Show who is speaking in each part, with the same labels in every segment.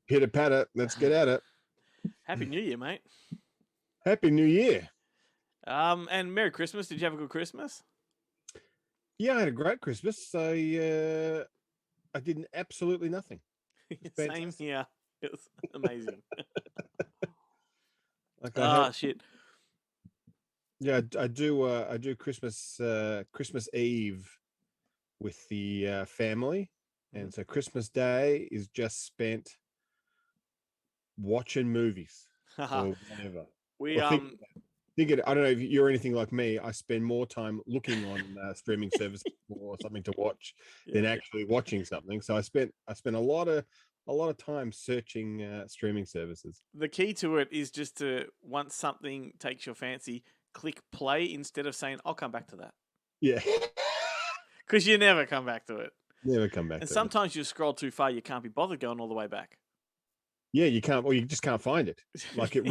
Speaker 1: Pitter patter. Let's get at it.
Speaker 2: Happy New Year, mate.
Speaker 1: Happy New Year.
Speaker 2: And Merry Christmas. Did you have a good Christmas?
Speaker 1: Yeah, I had a great Christmas. I did absolutely nothing. It was
Speaker 2: Same
Speaker 1: fantastic.
Speaker 2: here. It was amazing.
Speaker 1: Like I
Speaker 2: Ah,
Speaker 1: had,
Speaker 2: shit.
Speaker 1: yeah, I do Christmas Eve with the family,
Speaker 2: Mhm.
Speaker 1: and so Christmas Day is just spent watching movies
Speaker 2: Haha.
Speaker 1: or whatever,
Speaker 2: we
Speaker 1: or thinking. I don't know if you're anything like me. I spend more time looking on streaming services for something to watch
Speaker 2: yeah.
Speaker 1: than actually watching something. So I spent a lot of time searching streaming services.
Speaker 2: The key to it is just to once something takes your fancy, click play instead of saying I'll come back to that
Speaker 1: Yeah,
Speaker 2: because you never come back to it.
Speaker 1: never come back
Speaker 2: And
Speaker 1: to it.
Speaker 2: sometimes you scroll too far, you can't be bothered going all the way back.
Speaker 1: Yeah, you can't, or you just can't find it. Like it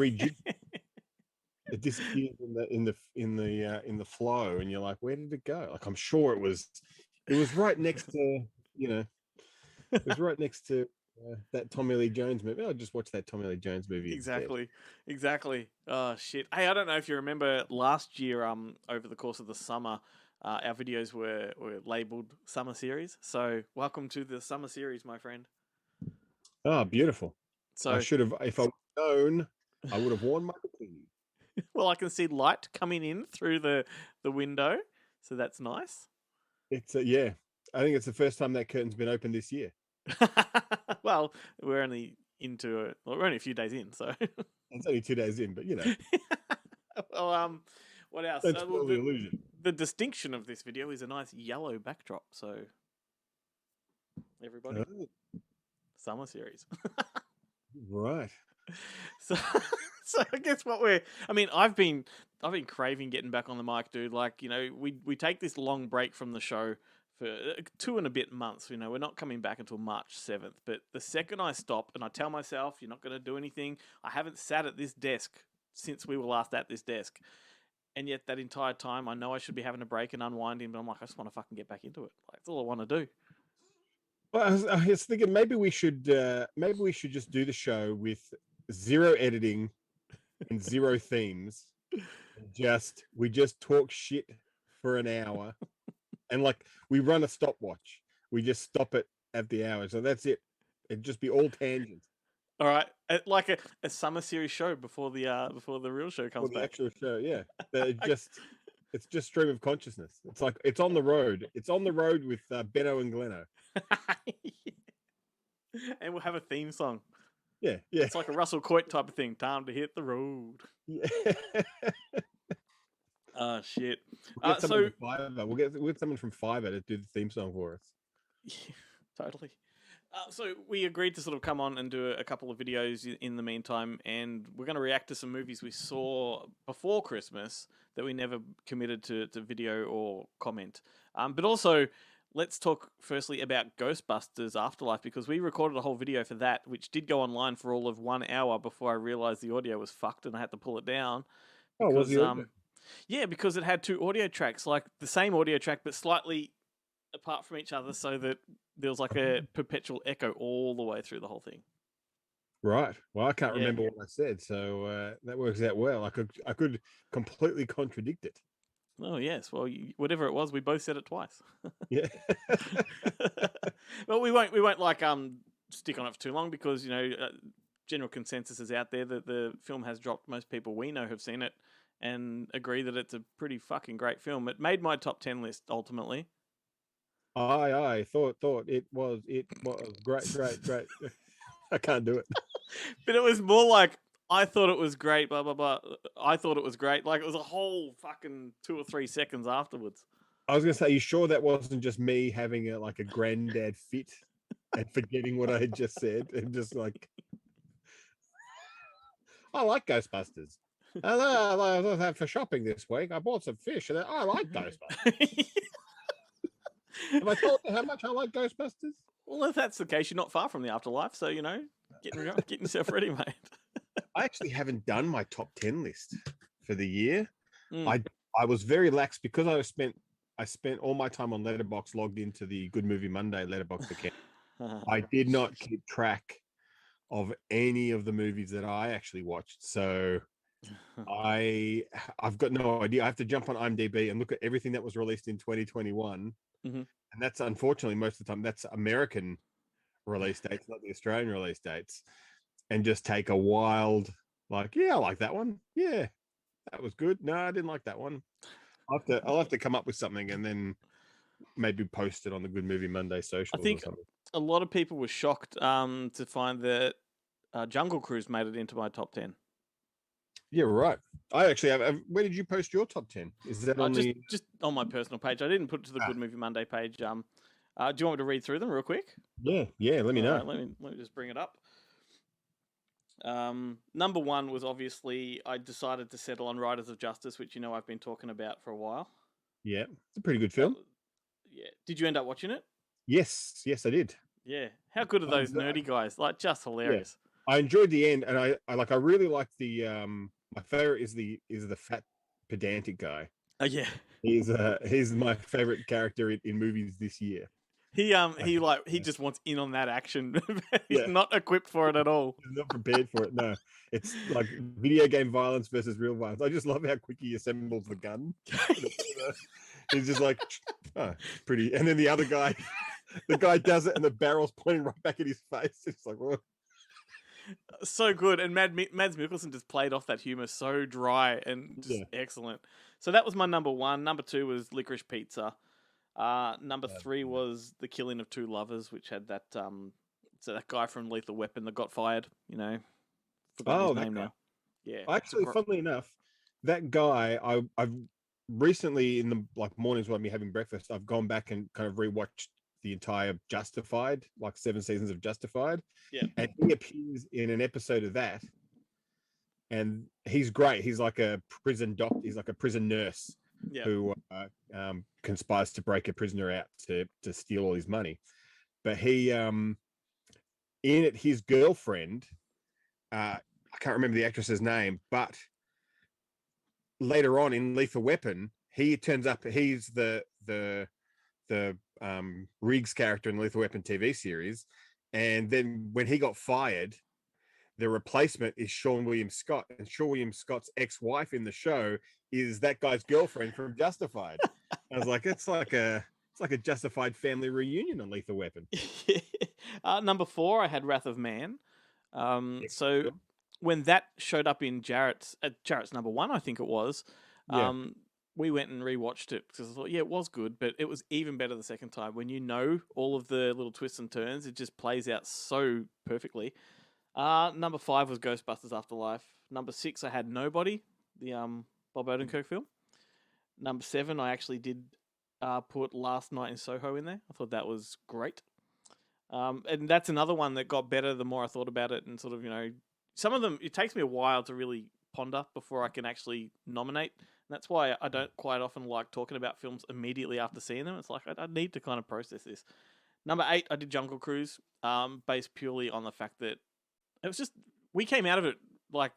Speaker 1: disappears in the flow, and you're like, where did it go? Like I'm sure it was right next to you know it was right next to that Tommy Lee Jones movie. I'll just watch that Tommy Lee Jones movie instead.
Speaker 2: Exactly. Oh shit. Hey, I don't know if you remember last year. Over the course of the summer, our videos were labeled summer series. So welcome to the summer series, my friend.
Speaker 1: Oh, beautiful. I
Speaker 2: So,
Speaker 1: should have, if I would have known, I would have worn my bikini.
Speaker 2: well, I can see light coming in through the window, so that's nice.
Speaker 1: It's yeah. I think it's the first time that curtain's been opened this year.
Speaker 2: Well, we're only into it. Well, we're only a few days in, so.
Speaker 1: It's only 2 days in, but
Speaker 2: well, what else?
Speaker 1: don't spoil the illusion.
Speaker 2: The distinction of this video is a nice yellow backdrop. So, everybody,
Speaker 1: Oh,
Speaker 2: summer series.
Speaker 1: right.
Speaker 2: so, so I guess what we're. I mean, I've been craving getting back on the mic, dude. Like, we take this long break from the show for 2 and a bit months. We're not coming back until March 7th. But the second I stop and I tell myself you're not going to do anything, I haven't sat at this desk since we were last at this desk. And yet that entire time, I know I should be having a break and unwinding, but I'm like, I just want to fucking get back into it. Like, that's all I want to do.
Speaker 1: Well, I was thinking maybe we should just do the show with zero editing and zero themes. We just talk shit for an hour, and like we run a stopwatch. We just stop it at the hour, so that's it. It'd just be all tangents
Speaker 2: All right, like a summer series show before the real show
Speaker 1: for
Speaker 2: comes
Speaker 1: the
Speaker 2: back.
Speaker 1: actual show. Yeah, it's just stream of consciousness. It's like it's on the road. It's on the road with Benno and Gleno.
Speaker 2: And we'll have a theme song.
Speaker 1: Yeah, yeah,
Speaker 2: It's like a Russell Coit type of thing. Time to hit the road.
Speaker 1: yeah.
Speaker 2: Oh shit.
Speaker 1: We'll get someone
Speaker 2: So
Speaker 1: to Fiverr. We'll get someone from Fiverr to do the theme song for us.
Speaker 2: yeah, totally. So we agreed to sort of come on and do a couple of videos in the meantime, and we're going to react to some movies we saw before Christmas that we never committed to video or comment. But also, let's talk firstly about Ghostbusters Afterlife because we recorded a whole video for that, which did go online for all of 1 hour before I realized the audio was fucked and I had to pull it down
Speaker 1: Oh, what's
Speaker 2: because
Speaker 1: the audio?
Speaker 2: yeah, because it had two audio tracks, like the same audio track but slightly apart from each other, so that there was like a perpetual echo all the way through the whole thing.
Speaker 1: Right. Well, I can't
Speaker 2: Yeah.
Speaker 1: remember what I said, so that works out well. I could completely contradict it.
Speaker 2: Oh yes. Well, whatever it was, we both said it twice.
Speaker 1: Yeah.
Speaker 2: Well, we won't like stick on it for too long because general consensus is out there that the film has dropped. Most people we know have seen it and agree that it's a pretty fucking great film. It made my top 10 list ultimately.
Speaker 1: I thought it was great. I can't do it.
Speaker 2: But it was more like I thought it was great, blah blah blah. I thought it was great. Like it was a whole fucking 2 or 3 seconds afterwards.
Speaker 1: I was gonna say, you sure that wasn't just me having a granddad fit and forgetting what I had just said and just like, I like Ghostbusters. I was out for shopping this week. I bought some fish and I like Ghostbusters. Have I told you how much I like Ghostbusters?
Speaker 2: Well, if that's the case, you're not far from the afterlife, so getting yourself ready, mate.
Speaker 1: I actually haven't done my top 10 list for the year.
Speaker 2: Mm.
Speaker 1: I was very lax because I spent all my time on Letterboxd, logged into the Good Movie Monday Letterboxd account. I did not keep track of any of the movies that I actually watched. So I've got no idea. I have to jump on IMDb and look at everything that was released in 2021.
Speaker 2: Mm-hmm.
Speaker 1: And that's unfortunately most of the time that's American release dates, not the Australian release dates. And just take a wild, like, yeah, I like that one. Yeah, that was good. No, I didn't like that one. I'll have to come up with something and then maybe post it on the Good Movie Monday
Speaker 2: I
Speaker 1: socials or
Speaker 2: think
Speaker 1: something.
Speaker 2: a lot of people were shocked to find that Jungle Cruise made it into my top 10.
Speaker 1: Yeah, right. I actually have. Where did you post your top 10? Is that on
Speaker 2: just
Speaker 1: the?
Speaker 2: just on my personal page. I didn't put it to the Good Movie Monday page. Do you want me to read through them real quick?
Speaker 1: Yeah. Let me know.
Speaker 2: Let me just bring it up. Number one was obviously I decided to settle on Riders of Justice, which I've been talking about for a while.
Speaker 1: Yeah, it's a pretty good
Speaker 2: That
Speaker 1: film.
Speaker 2: yeah. Did you end up watching it?
Speaker 1: Yes, I did.
Speaker 2: Yeah. How good are those nerdy guys? Like, just hilarious.
Speaker 1: I enjoyed the end, and I really like the my favorite is the fat pedantic guy.
Speaker 2: Oh yeah.
Speaker 1: He's my favorite character in movies this year.
Speaker 2: He just wants in on that action. He's
Speaker 1: Yeah.
Speaker 2: not equipped for it at all.
Speaker 1: He's not prepared for it. No, it's like video game violence versus real violence. I just love how quick he assembles the gun. He's just like, oh, pretty. And then the other guy, the guy does it, and the barrel's pointing right back at his face. It's like, whoa.
Speaker 2: So good. And Mads Mikkelsen just played off that humor so dry and just excellent. So that was my number one. Number two was Licorice Pizza. Number three was The Killing of Two Lovers, which had that so that guy from Lethal Weapon that got fired. Forgot his name now. Yeah.
Speaker 1: Actually, funnily enough, that guy, I've recently in the mornings when I'm having breakfast, I've gone back and kind of rewatched the entire Justified, 7 seasons of Justified.
Speaker 2: Yeah.
Speaker 1: And he appears in an episode of that, and he's great. He's like a prison doctor. He's like a prison nurse who conspires to break a prisoner out to steal all his money. But he, in it, his girlfriend, I can't remember the actress's name, but later on in Lethal Weapon, he turns up. He's the Riggs character in the Lethal Weapon TV series, and then when he got fired, the replacement is Sean William Scott, and Sean William Scott's ex-wife in the show is that guy's girlfriend from Justified. I was like, it's like a Justified family reunion on Lethal Weapon.
Speaker 2: Number four, I had Wrath of Man. So when that showed up in Jarrett's number one, I think it was, we went and rewatched it because I thought, it was good, but it was even better the second time. When all of the little twists and turns, it just plays out so perfectly. Number five was Ghostbusters Afterlife. Number six, I had Nobody, the Bob Odenkirk film. Number seven, I actually did put Last Night in Soho in there. I thought that was great. And that's another one that got better the more I thought about it, and sort of, some of them, it takes me a while to really ponder before I can actually nominate. And that's why I don't quite often like talking about films immediately after seeing them. It's like, I need to kind of process this. Number eight, I did Jungle Cruise, based purely on the fact that it was just, we came out of it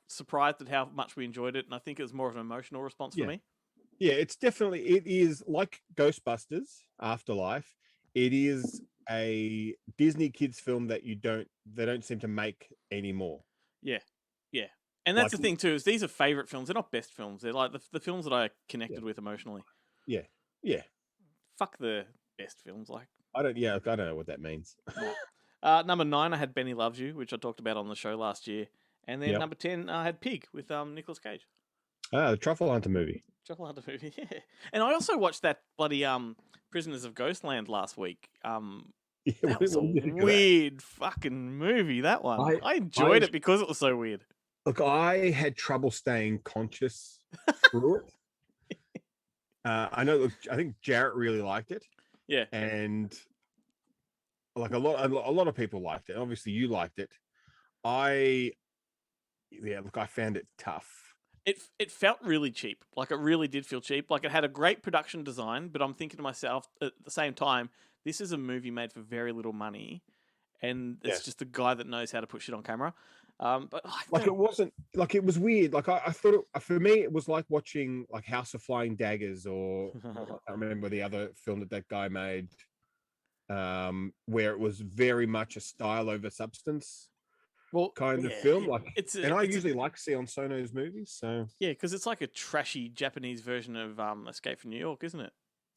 Speaker 2: surprised at how much we enjoyed it, and I think it was more of an emotional response for me.
Speaker 1: Yeah, it is like Ghostbusters Afterlife. It is a Disney kids film that they don't seem to make anymore.
Speaker 2: Yeah. And that's the thing too, is these are favorite films. They're not best films. They're like the films that I connected with emotionally.
Speaker 1: Yeah.
Speaker 2: Fuck the best films.
Speaker 1: I don't know what that means.
Speaker 2: Number 9, I had Benny Loves You, which I talked about on the show last year. And then number 10, I had Pig with Nicolas Cage.
Speaker 1: The Truffle Hunter movie.
Speaker 2: Yeah. And I also watched that bloody Prisoners of Ghostland last week. That was a weird fucking movie, that one. I enjoyed it because it was so weird.
Speaker 1: Look, I had trouble staying conscious through it. I think Jarrett really liked it.
Speaker 2: Yeah.
Speaker 1: And a lot of people liked it. Obviously, you liked it. I found it tough.
Speaker 2: It felt really cheap. It really did feel cheap. It had a great production design, but I'm thinking to myself at the same time, this is a movie made for very little money, and it's just a guy that knows how to put shit on camera. But it wasn't
Speaker 1: it was weird. I thought for me it was like watching House of Flying Daggers, or I can't remember the other film that guy made, where it was very much a style over substance.
Speaker 2: Well,
Speaker 1: kind of
Speaker 2: yeah,
Speaker 1: film. Like,
Speaker 2: it's
Speaker 1: and I
Speaker 2: it's
Speaker 1: usually like Sion Sono's movies, so
Speaker 2: yeah, because it's like a trashy Japanese version of Escape from New York, isn't it?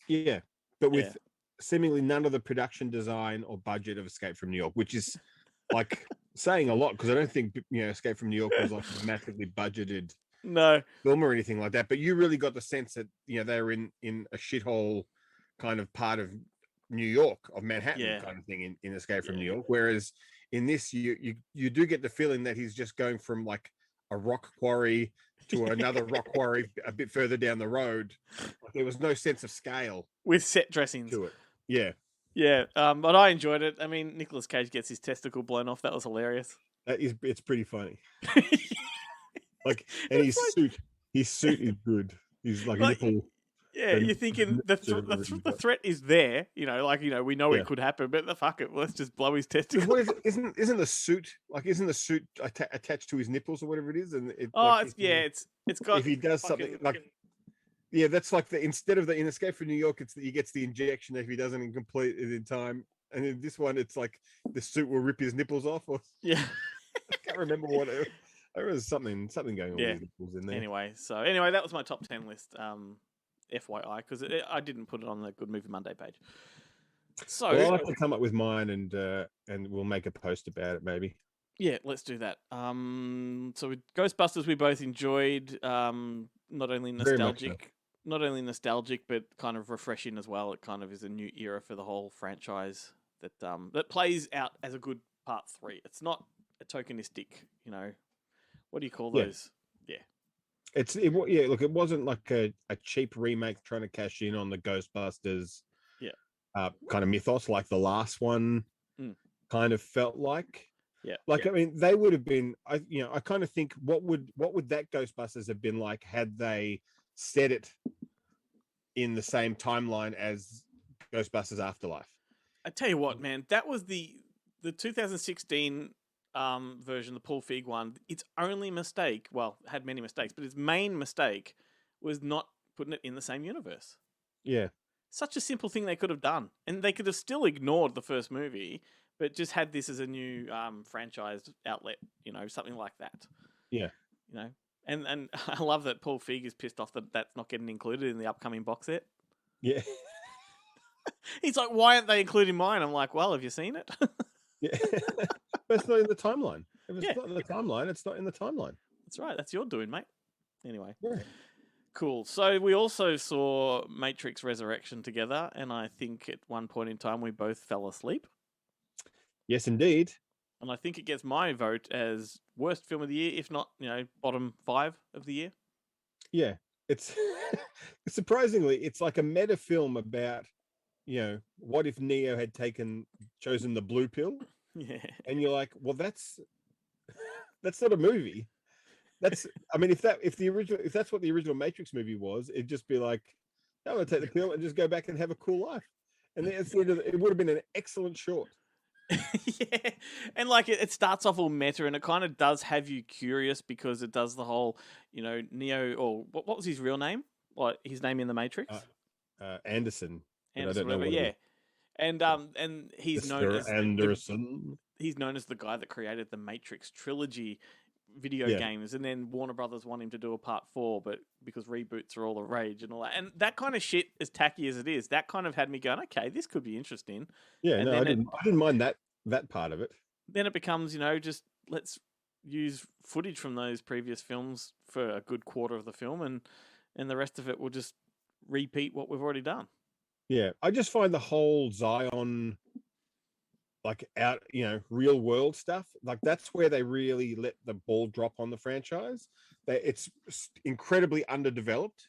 Speaker 1: yeah, but
Speaker 2: Yeah.
Speaker 1: with seemingly none of the production design or budget of Escape from New York, which is like saying a lot because I don't think Escape from New York was like a massively budgeted
Speaker 2: No.
Speaker 1: film or anything like that. But you really got the sense that they were in a shithole kind of part of New York, of Manhattan
Speaker 2: Yeah.
Speaker 1: kind of thing in Escape from
Speaker 2: Yeah.
Speaker 1: New York. Whereas in this, you do get the feeling that he's just going from like a rock quarry to another rock quarry a bit further down the road. Like, there was no sense of scale
Speaker 2: With set dressings.
Speaker 1: to it. Yeah,
Speaker 2: Yeah. But I enjoyed it. I mean, Nicolas Cage gets his testicle blown off. That was hilarious.
Speaker 1: it's pretty funny.
Speaker 2: It's
Speaker 1: Like, and
Speaker 2: like,
Speaker 1: his suit is good. His like
Speaker 2: like
Speaker 1: nipple.
Speaker 2: yeah, you're thinking the threat is there. We know
Speaker 1: Yeah.
Speaker 2: it could happen, but the fuck it, let's just blow his testicles.
Speaker 1: What is it? Isn't the suit attached to his nipples or whatever it is? And it
Speaker 2: Oh,
Speaker 1: like
Speaker 2: it's got
Speaker 1: if he does something
Speaker 2: fucking
Speaker 1: like that's like instead of the in Escape from New York, it's that he gets the injection if he doesn't complete it in time. And in this one, it's like the suit will rip his nipples off. Or
Speaker 2: yeah.
Speaker 1: I can't remember what it. There was something going on
Speaker 2: Yeah.
Speaker 1: with his nipples in there.
Speaker 2: Anyway, that was my top 10 list. FYI, because I didn't put it on the Good Movie Monday page. So
Speaker 1: Well, I'll have to come up with mine and we'll make a post about it maybe.
Speaker 2: yeah, let's do that. So with Ghostbusters, we both enjoyed. Not only
Speaker 1: Very much so.
Speaker 2: nostalgic, but kind of refreshing as well. It kind of is a new era for the whole franchise that plays out as a good part 3. It's not a tokenistic, what do you call
Speaker 1: Yeah.
Speaker 2: those?
Speaker 1: Yeah. Look, it wasn't like a cheap remake trying to cash in on the Ghostbusters.
Speaker 2: Yeah.
Speaker 1: Kind of mythos like the last one kind of felt like.
Speaker 2: Yeah.
Speaker 1: Like, I mean, they would have been. I kind of think what would that Ghostbusters have been like had they set it in the same timeline as Ghostbusters Afterlife?
Speaker 2: I tell you what, man, that was the 2016 version, the Paul Feig one. Its only mistake, well, it had many mistakes, but its main mistake was not putting it in the same universe.
Speaker 1: Yeah.
Speaker 2: Such a simple thing they could have done, and they could have still ignored the first movie, but just had this as a new franchise outlet, something like that.
Speaker 1: Yeah.
Speaker 2: And I love that Paul Feig is pissed off that that's not getting included in the upcoming box set.
Speaker 1: Yeah.
Speaker 2: He's like, why aren't they including mine? I'm like, well, have you seen it?
Speaker 1: Yeah. But it's not in the timeline. If it's
Speaker 2: Yeah.
Speaker 1: not in the timeline, it's not in the timeline.
Speaker 2: That's right. That's your doing, mate. Anyway.
Speaker 1: Yeah.
Speaker 2: Cool. So we also saw Matrix Resurrection together, and I think at one point in time we both fell asleep.
Speaker 1: Yes, indeed.
Speaker 2: And I think it gets my vote as worst film of the year, if not, bottom 5 of the year.
Speaker 1: Yeah. It's surprisingly, it's like a meta film about, what if Neo had chosen the blue pill?
Speaker 2: Yeah.
Speaker 1: And you're like, well, that's not a movie. I mean, if that's what the original Matrix movie was, it'd just be like, I'm gonna take the pill and just go back and have a cool life. And then at the end of it would have been an excellent short.
Speaker 2: Yeah, and like it starts off all meta, and it kind of does have you curious because it does the whole, Neo, or what was his real name? Like his name in the Matrix?
Speaker 1: Anderson.
Speaker 2: Anderson,
Speaker 1: I don't know
Speaker 2: whatever, yeah. And he's known
Speaker 1: Mr.
Speaker 2: as
Speaker 1: Anderson.
Speaker 2: he's known as the guy that created the Matrix trilogy video games, and then Warner Brothers want him to do a part 4, but because reboots are all the rage and all that, and that kind of shit, as tacky as it is, that kind of had me going, okay, this could be interesting.
Speaker 1: Yeah,
Speaker 2: and
Speaker 1: no, I didn't mind that part of it.
Speaker 2: Then it becomes, just let's use footage from those previous films for a good quarter of the film, and the rest of it will just repeat what we've already done.
Speaker 1: Yeah, I just find the whole Zion, like out, real world stuff, like that's where they really let the ball drop on the franchise. It's incredibly underdeveloped,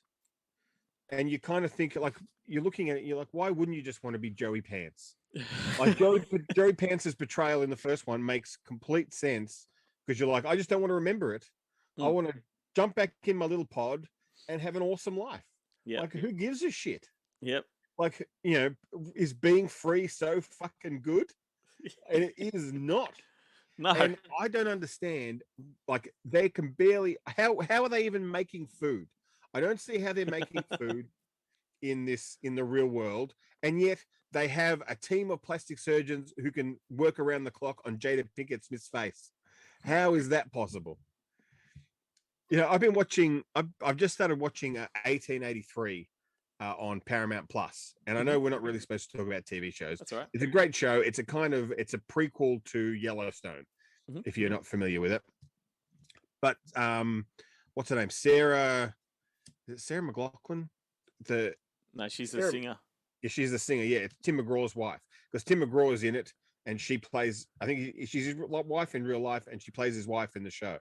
Speaker 1: and you kind of think, like, you're looking at it, you're like, why wouldn't you just want to be Joey Pants? Like Joey Pants' portrayal in the first one makes complete sense because you're like, I just don't want to remember it. I want to jump back in my little pod and have an awesome life.
Speaker 2: Yeah.
Speaker 1: Like, who gives a shit?
Speaker 2: Yep.
Speaker 1: Like, is being free so fucking good? And it is not.
Speaker 2: No.
Speaker 1: And I don't understand. Like, they can barely. How are they even making food? I don't see how they're making food in the real world, and yet they have a team of plastic surgeons who can work around the clock on Jada Pinkett Smith's face. How is that possible? You know, I've been watching. I've just started watching 1883 on Paramount Plus, and I know we're not really supposed to talk about TV shows.
Speaker 2: That's all right.
Speaker 1: It's a great show. It's a prequel to Yellowstone,
Speaker 2: Mhm.
Speaker 1: if you're not familiar with it. But what's her name? Sarah. Is it Sarah McLaughlin? The
Speaker 2: No, she's a
Speaker 1: Sarah,
Speaker 2: singer.
Speaker 1: yeah, she's the singer. Yeah, it's Tim McGraw's wife, because Tim McGraw is in it, and she plays. I think she's his wife in real life, and she plays his wife in the show.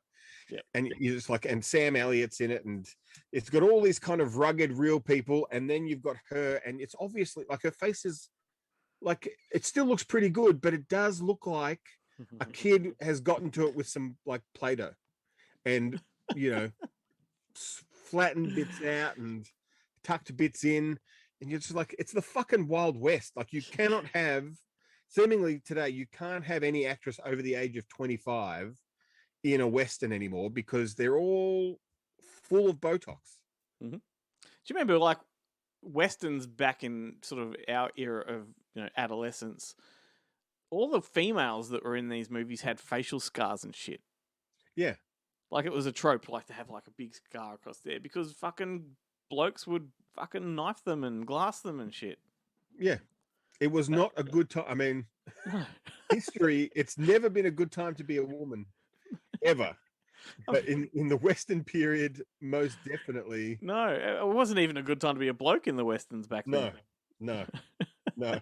Speaker 2: Yep.
Speaker 1: And you just like, and Sam Elliott's in it, and it's got all these kind of rugged real people, and then you've got her, and it's obviously like her face is like, it still looks pretty good, but it does look like a kid has gotten to it with some like Play-Doh, and you know, flattened bits out and tucked bits in, and you're just like, it's the fucking Wild West. Like, you cannot have, seemingly today, you can't have any actress over the age of 25 in a Western anymore, because they're all full of Botox.
Speaker 2: Do you remember like Westerns back in sort of our era of adolescence? All the females that were in these movies had facial scars and shit.
Speaker 1: Yeah.
Speaker 2: Like, it was a trope, like, to have like a big scar across there, because fucking blokes would fucking knife them and glass them and shit.
Speaker 1: Yeah. It was not a good time. I mean, history, it's never been a good time to be a woman, ever. But in the Western period, most definitely.
Speaker 2: No, it wasn't even a good time to be a bloke in the Westerns back then.
Speaker 1: No.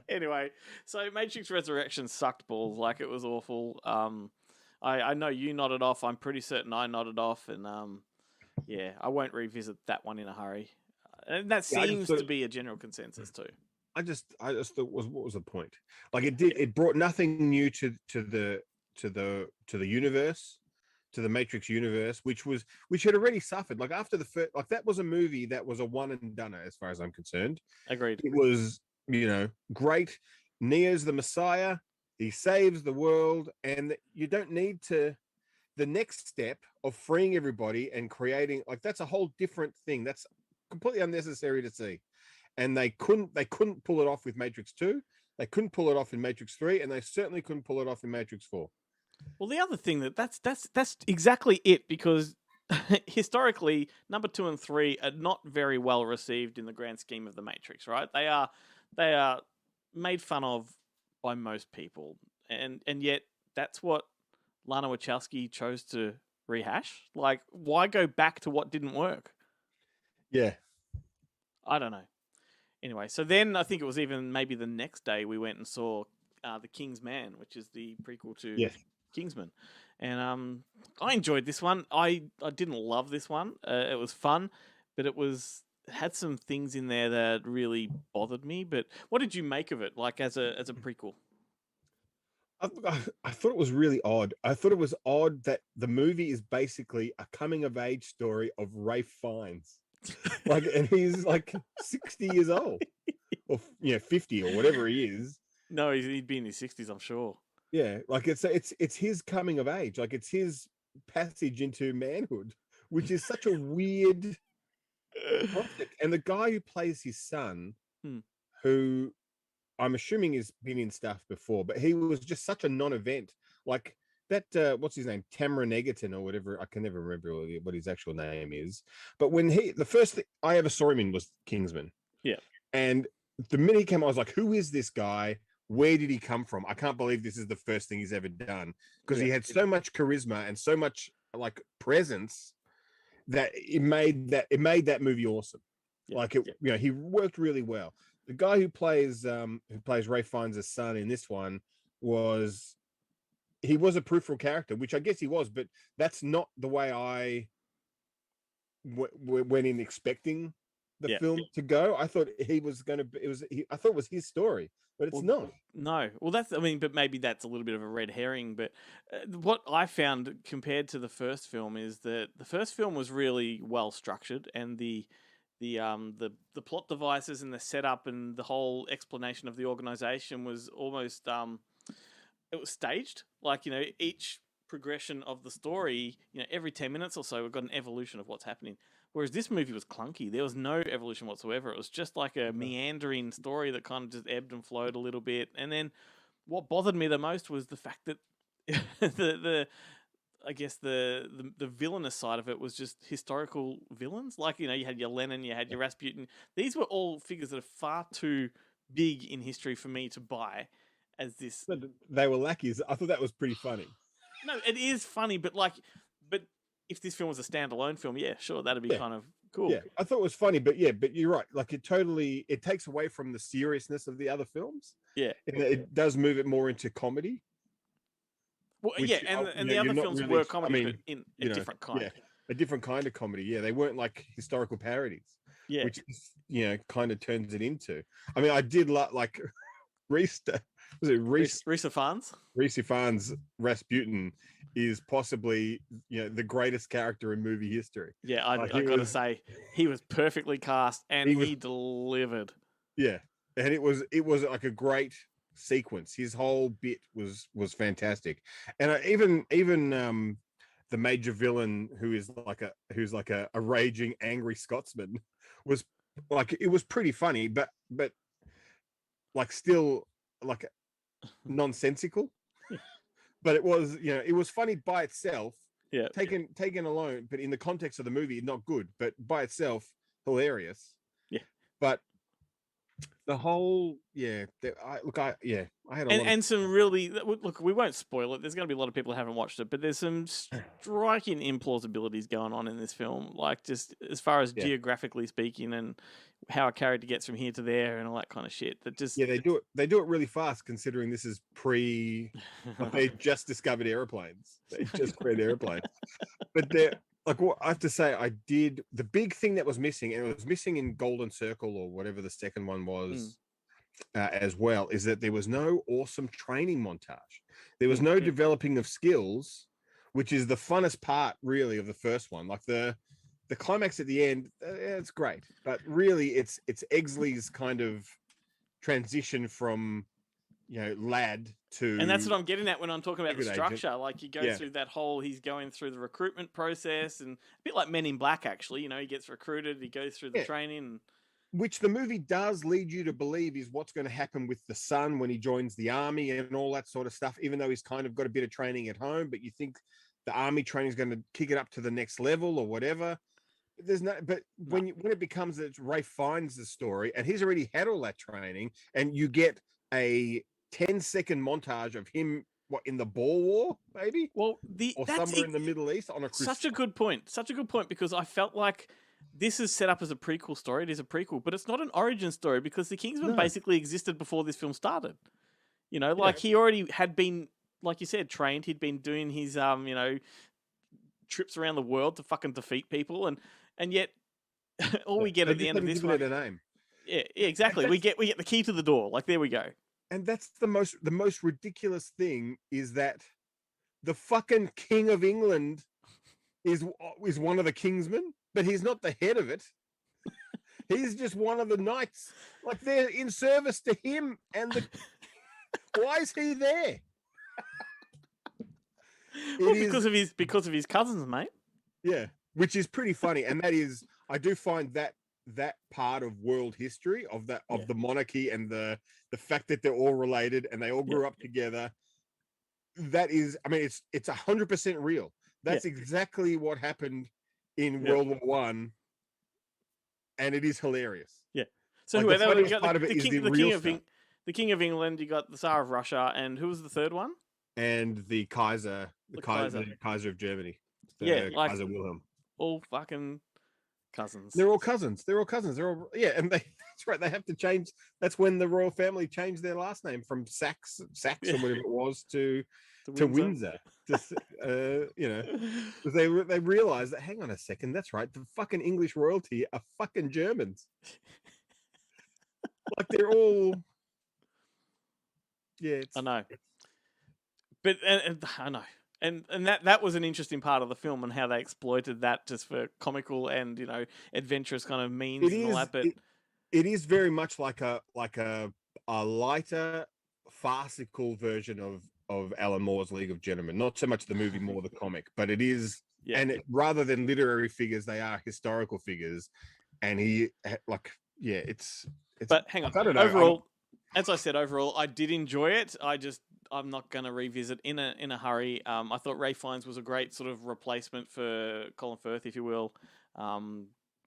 Speaker 2: Anyway, so Matrix Resurrection sucked balls. Like, it was awful. I know you nodded off. I'm pretty certain I nodded off, and yeah, I won't revisit that one in a hurry. And that seems to be a general consensus too.
Speaker 1: I just thought, what was the point? Like, it brought nothing new to the universe, to the Matrix universe, which had already suffered. Like, after the first, like, that was a movie that was a one and done, as far as I'm concerned.
Speaker 2: Agreed.
Speaker 1: It was, great. Neo's the Messiah. He saves the world, and you don't need to. The next step of freeing everybody and creating, like, that's a whole different thing. That's completely unnecessary to see. And they couldn't pull it off with Matrix 2. They couldn't pull it off in Matrix 3, and they certainly couldn't pull it off in Matrix 4.
Speaker 2: Well, the other thing that's exactly it, because historically, number 2 and 3 are not very well received in the grand scheme of the Matrix, right? They are made fun of by most people, and yet that's what Lana Wachowski chose to rehash. Like, why go back to what didn't work?
Speaker 1: Yeah,
Speaker 2: I don't know. Anyway, so then I think it was even maybe the next day we went and saw the Kingsman, which is the prequel to Kingsman, and I enjoyed this one. I didn't love this one. It was fun, but it had some things in there that really bothered me. But what did you make of it? Like, as a prequel?
Speaker 1: I thought it was really odd. I thought it was odd that the movie is basically a coming of age story of Rafe Fiennes. Like, and he's like 60 years old, or 50 or whatever he is.
Speaker 2: No, he'd be in his 60s, I'm sure.
Speaker 1: Yeah, like, it's his coming of age. Like, it's his passage into manhood, which is such a weird prospect. And the guy who plays his son, who I'm assuming has been in stuff before, but he was just such a non-event. Like, that, what's his name? Tamron Egerton or whatever. I can never remember what his actual name is. But when the first thing I ever saw him in was Kingsman.
Speaker 2: Yeah.
Speaker 1: And the minute he came, I was like, who is this guy? Where did he come from? I can't believe this is the first thing he's ever done, because he had so much charisma and so much like presence that it made that movie awesome. Like, he worked really well. The guy who plays Ray Fiennes' son in this one was a peripheral character, which I guess he was, but that's not the way I went in expecting the film to go. I thought he was going to. I thought it was his story, but it's not.
Speaker 2: No. Well, but maybe that's a little bit of a red herring. But what I found compared to the first film is that the first film was really well structured, and the plot devices and the setup and the whole explanation of the organization was almost it was staged. Like, each progression of the story, every 10 minutes or so, we've got an evolution of what's happening. Whereas this movie was clunky. There was no evolution whatsoever. It was just like a meandering story that kind of just ebbed and flowed a little bit. And then what bothered me the most was the fact that I guess the villainous side of it was just historical villains. Like, you had your Lenin, you had your Rasputin. These were all figures that are far too big in history for me to buy as this.
Speaker 1: But they were lackeys. I thought that was pretty funny.
Speaker 2: No, it is funny, but but if this film was a standalone film, yeah, sure, that'd be kind of cool.
Speaker 1: Yeah, I thought it was funny, but you're right. Like it takes away from the seriousness of the other films.
Speaker 2: Yeah,
Speaker 1: it does move it more into comedy.
Speaker 2: Well, yeah, and the other films were comedy, but in a different kind.
Speaker 1: Yeah, a different kind of comedy. Yeah, they weren't like historical parodies.
Speaker 2: Yeah,
Speaker 1: which kind of turns it into. I mean, I did like Reese. Was it Reese
Speaker 2: Ifans?
Speaker 1: Reese Ifans Rasputin is possibly the greatest character in movie history.
Speaker 2: Yeah, I gotta say he was perfectly cast and he delivered.
Speaker 1: Yeah, and it was like a great sequence. His whole bit was fantastic, and even the major villain who's like a raging angry Scotsman was like, it was pretty funny, but like still like nonsensical. But it was funny by itself.
Speaker 2: Yeah,
Speaker 1: taken alone, but in the context of the movie, not good. But by itself, hilarious.
Speaker 2: Yeah,
Speaker 1: but the whole I had a lot
Speaker 2: and some really, look, we won't spoil it. There's going to be a lot of people who haven't watched it, but there's some striking implausibilities going on in this film, like just as far as geographically speaking and how a character gets from here to there and all that kind of shit. That just
Speaker 1: they do it really fast, considering this is they just discovered airplanes. They just created airplanes, but they're like, what I have to say, the big thing that was missing, and it was missing in Golden Circle or whatever the second one was as well, is that there was no awesome training montage. There was no developing of skills, which is the funnest part really of the first one. Like the climax at the end, it's great, but really it's Eggleston's kind of transition from lad to,
Speaker 2: and that's what I'm getting at when I'm talking about the structure.
Speaker 1: Agent.
Speaker 2: Like, you go through that whole, he's going through the recruitment process, and a bit like Men in Black, actually. He gets recruited, he goes through the training,
Speaker 1: which the movie does lead you to believe is what's going to happen with the son when he joins the army and all that sort of stuff, even though he's kind of got a bit of training at home. But you think the army training is going to kick it up to the next level or whatever. When it becomes that Ray finds the story and he's already had all that training, and you get a 10-second montage of him in the Boer War, maybe?
Speaker 2: Well,
Speaker 1: or somewhere in the Middle East on a
Speaker 2: such a good point, because I felt like this is set up as a prequel story. It is a prequel, but it's not an origin story, because the Kingsman basically existed before this film started. He already had been, like you said, trained. He'd been doing his trips around the world to fucking defeat people, and yet all we get at the end of this one,
Speaker 1: a name.
Speaker 2: Yeah, exactly. We get the key to the door. Like, there we go.
Speaker 1: And that's the most ridiculous thing, is that the fucking King of England is one of the Kingsmen, but he's not the head of it. He's just one of the knights. Like, they're in service to him, and why is he there?
Speaker 2: Well, because of his cousins, mate.
Speaker 1: Yeah, which is pretty funny, and that is, I do find that part of world history of the monarchy and the fact that they're all related and they all grew up together. That is, I mean, it's 100% real. That's exactly what happened in World War One, and it is hilarious.
Speaker 2: Yeah. So
Speaker 1: like,
Speaker 2: whoever
Speaker 1: you got
Speaker 2: the King of England, you got the Tsar of Russia, and who was the third one?
Speaker 1: And the Kaiser, the Kaiser of Germany. Kaiser Wilhelm.
Speaker 2: All fucking cousins.
Speaker 1: They're all cousins. They're all, and that's right. They have to change. That's when the royal family changed their last name from Saxe or whatever it was to Windsor. Just because they realized that, hang on a second, that's right, the fucking English royalty are fucking Germans. Like, they're all. Yeah,
Speaker 2: I know. But I know. And that was an interesting part of the film, and how they exploited that just for comical and adventurous kind of means and all that. But
Speaker 1: it is very much like a lighter, farcical version of Alan Moore's League of Gentlemen. Not so much the movie, more the comic, but it is. Yeah. And rather than literary figures, they are historical figures. And it's.
Speaker 2: But hang on. Overall, as I said, I did enjoy it. I'm not going to revisit in a hurry. I thought Ray Fiennes was a great sort of replacement for Colin Firth, if you will.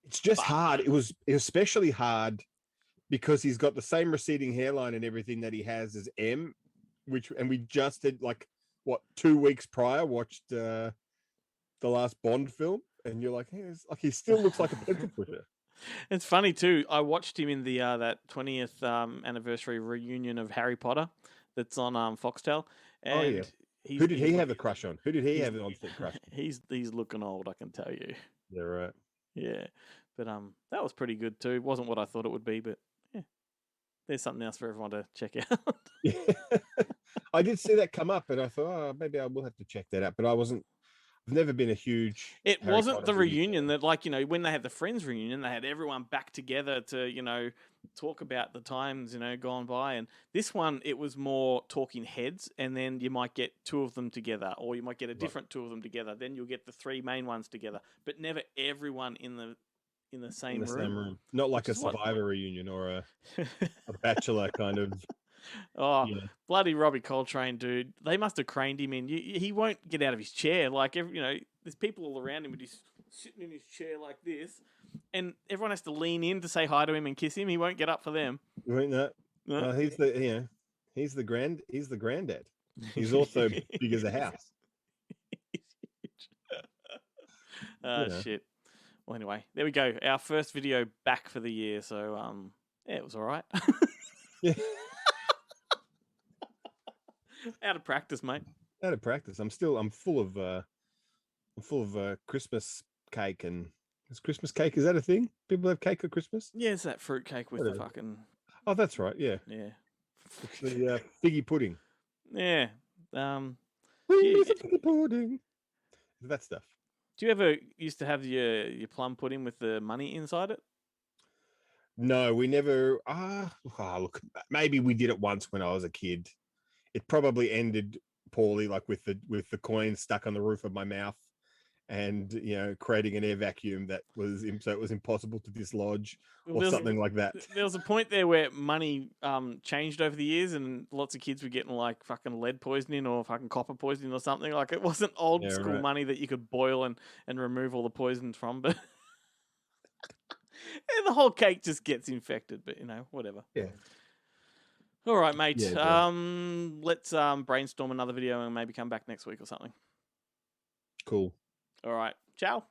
Speaker 1: It's just
Speaker 2: But
Speaker 1: hard. It was especially hard because he's got the same receding hairline and everything that he has as M, and we just did like what 2 weeks prior watched the last Bond film, and you're like, hey, he still looks like a pencil pusher.
Speaker 2: It's funny too. I watched him in the that 20th anniversary reunion of Harry Potter that's on Foxtel, and
Speaker 1: Oh yeah. Who did he have a crush on? Who did he have an on-set crush on?
Speaker 2: He's looking old, I can tell you.
Speaker 1: Yeah, right.
Speaker 2: Yeah, but that was pretty good too. It wasn't what I thought it would be, but yeah, there's something else for everyone to check out.
Speaker 1: Yeah. I did see that come up, and I thought, oh, maybe I will have to check that out. But I've never been a huge.
Speaker 2: It
Speaker 1: Harry
Speaker 2: wasn't
Speaker 1: Potter
Speaker 2: the
Speaker 1: movie
Speaker 2: reunion
Speaker 1: fan.
Speaker 2: that, like, when they had the Friends reunion, they had everyone back together to, talk about the times, gone by. And this one, it was more talking heads, and then you might get two of them together, or you might get a different two of them together. Then you'll get the three main ones together, but never everyone in the same room.
Speaker 1: Not like a
Speaker 2: Which is what-
Speaker 1: Survivor reunion or a Bachelor kind of.
Speaker 2: Oh, bloody Robbie Coltrane, dude! They must have craned him in. He won't get out of his chair. Like there's people all around him, but he's sitting in his chair like this, and everyone has to lean in to say hi to him and kiss him. He won't get up for them.
Speaker 1: You ain't that?
Speaker 2: No.
Speaker 1: Well, he's the granddad. He's also big as a house.
Speaker 2: Shit. Well, anyway, there we go. Our first video back for the year. So yeah, it was all right.
Speaker 1: Yeah.
Speaker 2: Out of practice, mate.
Speaker 1: Out of practice. I'm full of Christmas cake. And is Christmas cake, is that a thing? People have cake at Christmas?
Speaker 2: Yeah, it's that fruit cake with the fucking.
Speaker 1: Oh, that's right. Yeah.
Speaker 2: Yeah.
Speaker 1: It's the figgy pudding.
Speaker 2: Yeah.
Speaker 1: Figgy pudding. That stuff.
Speaker 2: Do you ever used to have your plum pudding with the money inside it?
Speaker 1: No, we never. Look, maybe we did it once when I was a kid. It probably ended poorly, like with the coin stuck on the roof of my mouth, and creating an air vacuum so it was impossible to dislodge, or something like that.
Speaker 2: There was a point there where money changed over the years, and lots of kids were getting like fucking lead poisoning or fucking copper poisoning or something. Like it wasn't old school money that you could boil and remove all the poisons from, but and the whole cake just gets infected. But whatever.
Speaker 1: Yeah.
Speaker 2: All right, mate.
Speaker 1: Yeah,
Speaker 2: let's brainstorm another video and maybe come back next week or something.
Speaker 1: Cool.
Speaker 2: All right. Ciao.